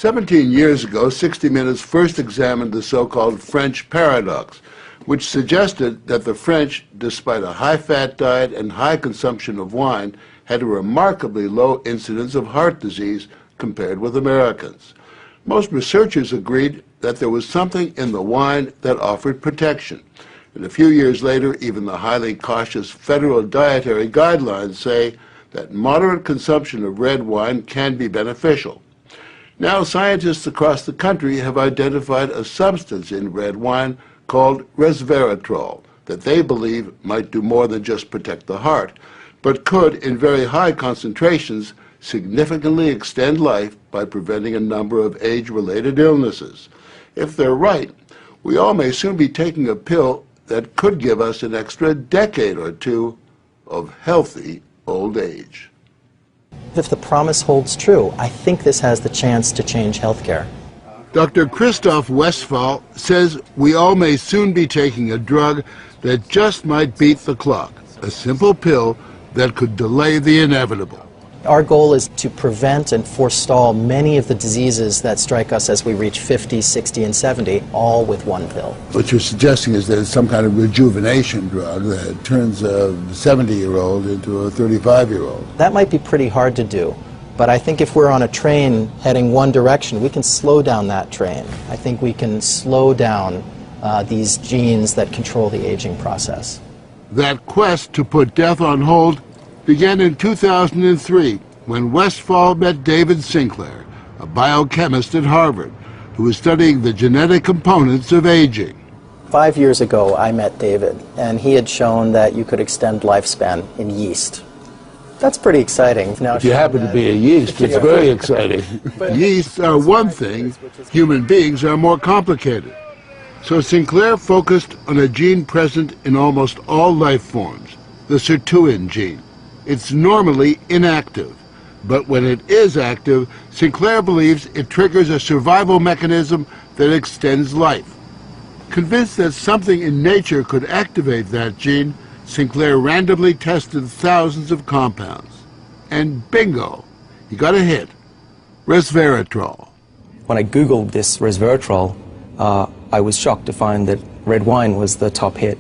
17 years ago, 60 Minutes first examined the so-called French paradox, which suggested that the French, despite a high-fat diet and high consumption of wine, had a remarkably low incidence of heart disease compared with Americans. Most researchers agreed that there was something in the wine that offered protection. And a few years later, even the highly cautious federal dietary guidelines say that moderate consumption of red wine can be beneficial. Now, scientists across the country have identified a substance in red wine called resveratrol that they believe might do more than just protect the heart, but could, in very high concentrations, significantly extend life by preventing a number of age-related illnesses. If they're right, we all may soon be taking a pill that could give us an extra decade or two of healthy old age. If the promise holds true, I think this has the chance to change healthcare. Dr. Christoph Westphal says we all may soon be taking a drug that just might beat the clock, a simple pill that could delay the inevitable. Our goal is to prevent and forestall many of the diseases that strike us as we reach 50, 60, and 70, all with one pill. What you're suggesting is that it's some kind of rejuvenation drug that turns a 70-year-old into a 35-year-old. That might be pretty hard to do, but I think if we're on a train heading one direction, we can slow down that train. I think we can slow down these genes that control the aging process. That quest to put death on hold began in 2003 when Westphal met David Sinclair, a biochemist at Harvard, who was studying the genetic components of aging. 5 years ago, I met David, and he had shown that you could extend lifespan in yeast. That's pretty exciting. Now, if you happen to be a yeast, it's very exciting. Yeasts are one thing, human beings are more complicated. So Sinclair focused on a gene present in almost all life forms, the sirtuin gene. It's normally inactive, but when it is active, Sinclair believes it triggers a survival mechanism that extends life. Convinced that something in nature could activate that gene, Sinclair randomly tested thousands of compounds. And bingo, he got a hit, resveratrol. When I Googled this resveratrol, I was shocked to find that red wine was the top hit.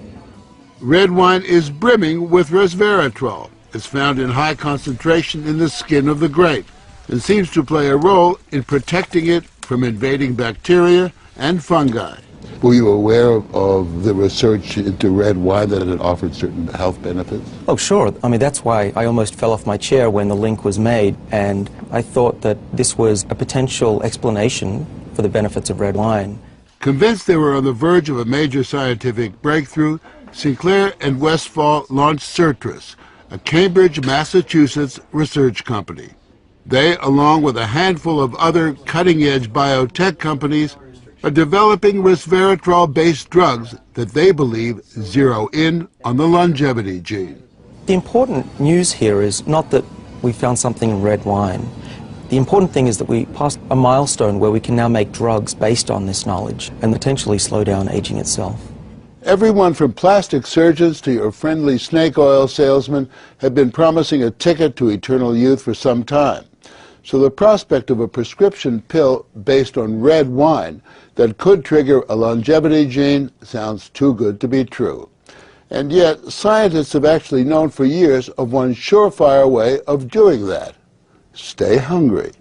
Red wine is brimming with resveratrol. It's found in high concentration in the skin of the grape and seems to play a role in protecting it from invading bacteria and fungi. Were you aware of the research into red wine that it offered certain health benefits? Oh, sure. I mean, that's why I almost fell off my chair when the link was made, and I thought that this was a potential explanation for the benefits of red wine. Convinced they were on the verge of a major scientific breakthrough, Sinclair and Westphal launched Certris, a Cambridge, Massachusetts research company. They, along with a handful of other cutting-edge biotech companies, are developing resveratrol-based drugs that they believe zero in on the longevity gene. The important news here is not that we found something in red wine. The important thing is that we passed a milestone where we can now make drugs based on this knowledge and potentially slow down aging itself. Everyone from plastic surgeons to your friendly snake oil salesman have been promising a ticket to eternal youth for some time. So the prospect of a prescription pill based on red wine that could trigger a longevity gene sounds too good to be true. And yet, scientists have actually known for years of one surefire way of doing that. Stay hungry.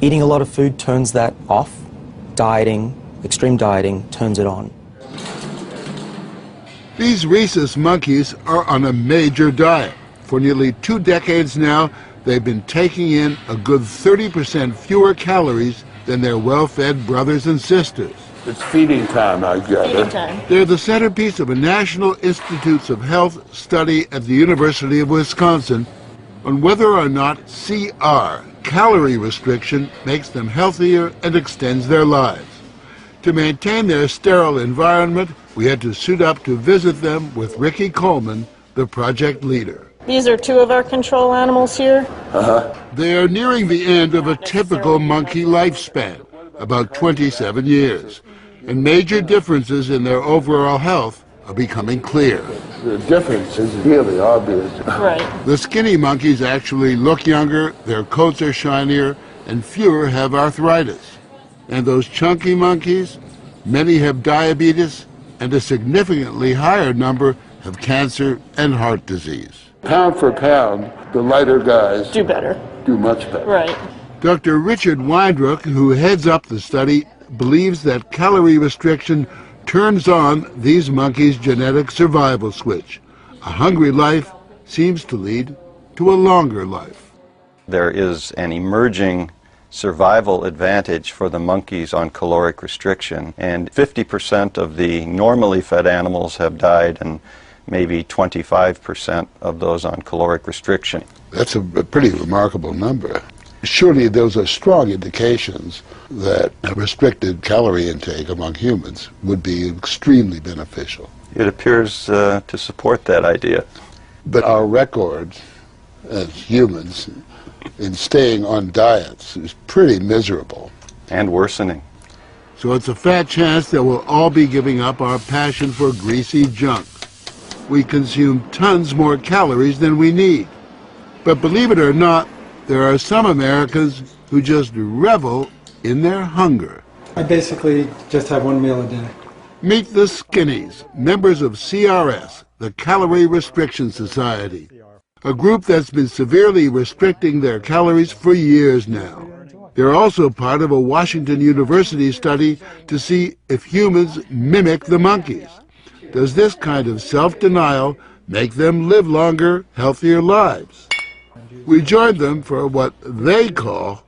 Eating a lot of food turns that off. Dieting, extreme dieting, turns it on. These rhesus monkeys are on a major diet. For nearly 2 decades now, they've been taking in a good 30% fewer calories than their well-fed brothers and sisters. It's feeding time, I get it. Time. They're the centerpiece of a National Institutes of Health study at the University of Wisconsin on whether or not CR, calorie restriction, makes them healthier and extends their lives. To maintain their sterile environment, we had to suit up to visit them with Ricky Coleman, the project leader. These are 2 of our control animals here. They are nearing the end of a typical monkey lifespan, about 27 years, and major differences in their overall health are becoming clear. The difference is really obvious. Right. The skinny monkeys actually look younger, their coats are shinier, and fewer have arthritis. And those chunky monkeys, many have diabetes, and a significantly higher number have cancer and heart disease. Pound for pound, the lighter guys Do better. do much better. Right. Dr. Richard Weindruck, who heads up the study, believes that calorie restriction turns on these monkeys' genetic survival switch. A hungry life seems to lead to a longer life. There is an emerging survival advantage for the monkeys on caloric restriction, and 50% of the normally fed animals have died, and maybe 25% of those on caloric restriction. That's a pretty remarkable number. Surely those are strong indications that a restricted calorie intake among humans would be extremely beneficial. It appears to support that idea. But our record as humans in staying on diets is pretty miserable. And worsening. So it's a fat chance that we'll all be giving up our passion for greasy junk. We consume tons more calories than we need. But believe it or not, there are some Americans who just revel in their hunger. I basically just have one meal a day. Meet the Skinnies, members of CRS, the Calorie Restriction Society, a group that's been severely restricting their calories for years now. They're also part of a Washington University study to see if humans mimic the monkeys. Does this kind of self-denial make them live longer, healthier lives? We joined them for what they call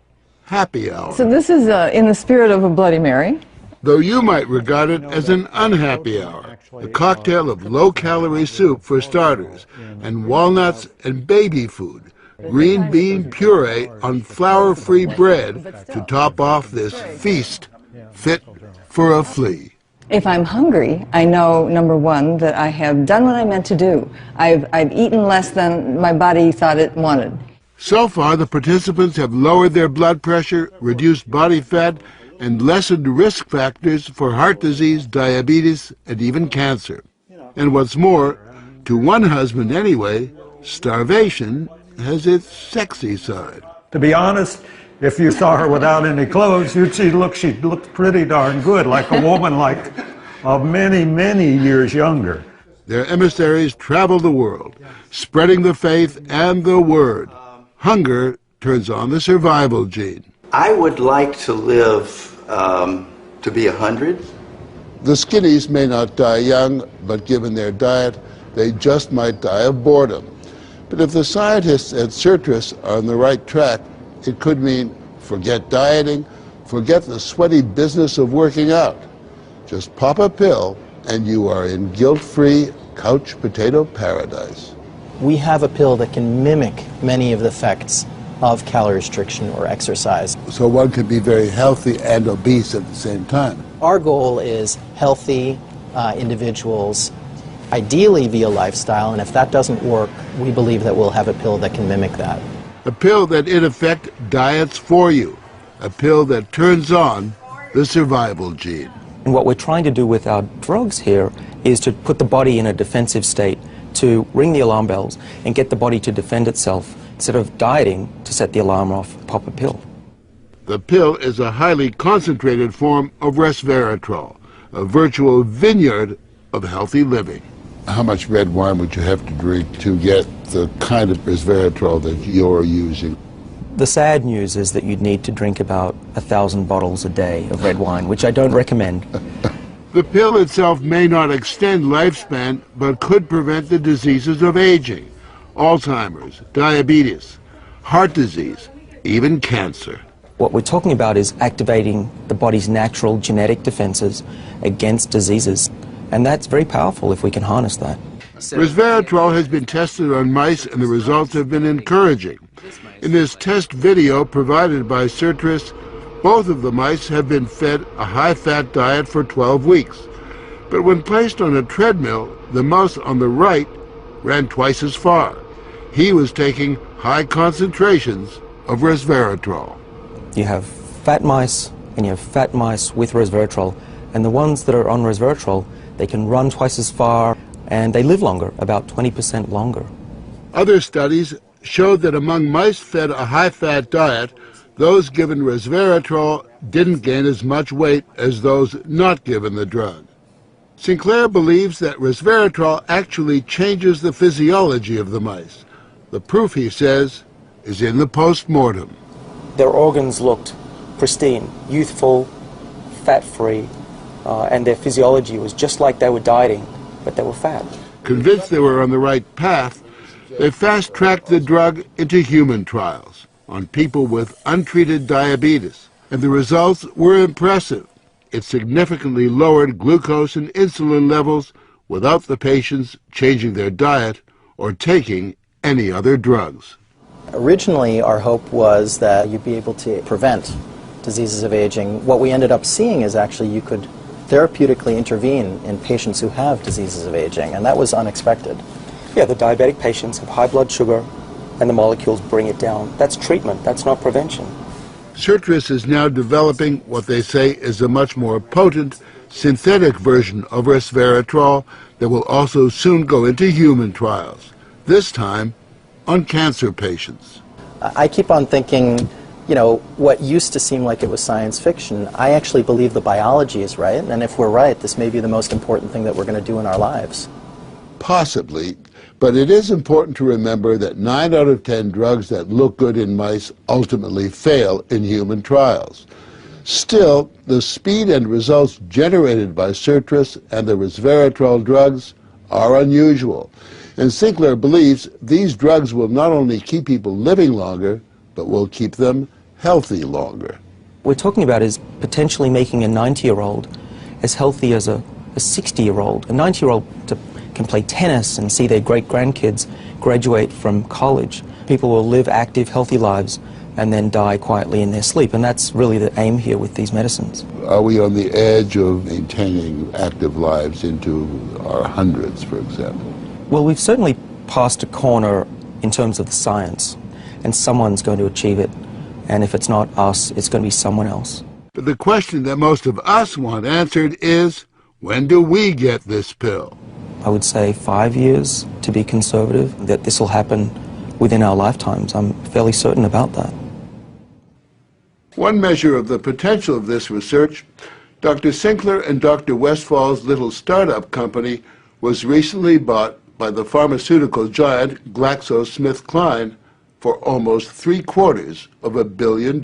happy hour. So this is in the spirit of a Bloody Mary. Though you might regard it as an unhappy hour, a cocktail of low-calorie soup for starters, and walnuts and baby food, green bean puree on flour-free bread to top off this feast fit for a flea. If I'm hungry, I know, number one, that I have done what I meant to do. I've eaten less than my body thought it wanted. So far, the participants have lowered their blood pressure, reduced body fat, and lessened risk factors for heart disease, diabetes, and even cancer. And what's more, to one husband anyway, starvation has its sexy side. To be honest, if you saw her without any clothes, she looked pretty darn good, like a woman of many, many years younger. Their emissaries travel the world, spreading the faith and the word. Hunger turns on the survival gene. I would like to live to be 100. The Skinnies may not die young, but given their diet, they just might die of boredom. But if the scientists at Certris are on the right track, it could mean forget dieting, forget the sweaty business of working out. Just pop a pill and you are in guilt-free couch potato paradise. We have a pill that can mimic many of the effects of calorie restriction or exercise. So one could be very healthy and obese at the same time. Our goal is healthy individuals, ideally via lifestyle, and if that doesn't work, we believe that we'll have a pill that can mimic that. A pill that in effect diets for you. A pill that turns on the survival gene. And what we're trying to do with our drugs here is to put the body in a defensive state, to ring the alarm bells and get the body to defend itself instead of dieting to set the alarm off, pop a pill. The pill is a highly concentrated form of resveratrol, a virtual vineyard of healthy living. How much red wine would you have to drink to get the kind of resveratrol that you're using? The sad news is that you'd need to drink about 1,000 bottles a day of red wine, which I don't recommend. The pill itself may not extend lifespan, but could prevent the diseases of aging, Alzheimer's, diabetes, heart disease, even cancer. What we're talking about is activating the body's natural genetic defenses against diseases, and that's very powerful if we can harness that. Resveratrol has been tested on mice and the results have been encouraging. In this test video provided by Certris, both of the mice have been fed a high-fat diet for 12 weeks. But when placed on a treadmill, the mouse on the right ran twice as far. He was taking high concentrations of resveratrol. You have fat mice and you have fat mice with resveratrol, and the ones that are on resveratrol, they can run twice as far and they live longer, about 20% longer. Other studies showed that among mice fed a high-fat diet, those given resveratrol didn't gain as much weight as those not given the drug. Sinclair believes that resveratrol actually changes the physiology of the mice. The proof, he says, is in the post-mortem. Their organs looked pristine, youthful, fat-free, and their physiology was just like they were dieting, but they were fat. Convinced they were on the right path, they fast-tracked the drug into human trials on people with untreated diabetes, and the results were impressive. It significantly lowered glucose and insulin levels without the patients changing their diet or taking any other drugs. Originally, our hope was that you'd be able to prevent diseases of aging. What we ended up seeing is actually you could therapeutically intervene in patients who have diseases of aging, and that was unexpected. Yeah, the diabetic patients have high blood sugar, and the molecules bring it down. That's treatment, that's not prevention. Citrus is now developing what they say is a much more potent synthetic version of resveratrol that will also soon go into human trials, this time on cancer patients. I keep on thinking, you know, what used to seem like it was science fiction, I actually believe the biology is right, and if we're right, this may be the most important thing that we're going to do in our lives. Possibly, but it is important to remember that 9 out of 10 drugs that look good in mice ultimately fail in human trials. Still, the speed and results generated by citrus and the resveratrol drugs are unusual, and Sinclair believes these drugs will not only keep people living longer, but will keep them healthy longer. What we're talking about is potentially making a 90-year-old as healthy as a 60-year-old. A 90-year-old can play tennis and see their great-grandkids graduate from college. People will live active, healthy lives and then die quietly in their sleep, and that's really the aim here with these medicines. Are we on the edge of maintaining active lives into our hundreds, for example? Well, we've certainly passed a corner in terms of the science, and someone's going to achieve it, and if it's not us, it's going to be someone else. But the question that most of us want answered is, when do we get this pill? I would say 5 years, to be conservative, that this will happen within our lifetimes. I'm fairly certain about that. One measure of the potential of this research, Dr. Sinclair and Dr. Westfall's little startup company was recently bought by the pharmaceutical giant GlaxoSmithKline for almost $750 million.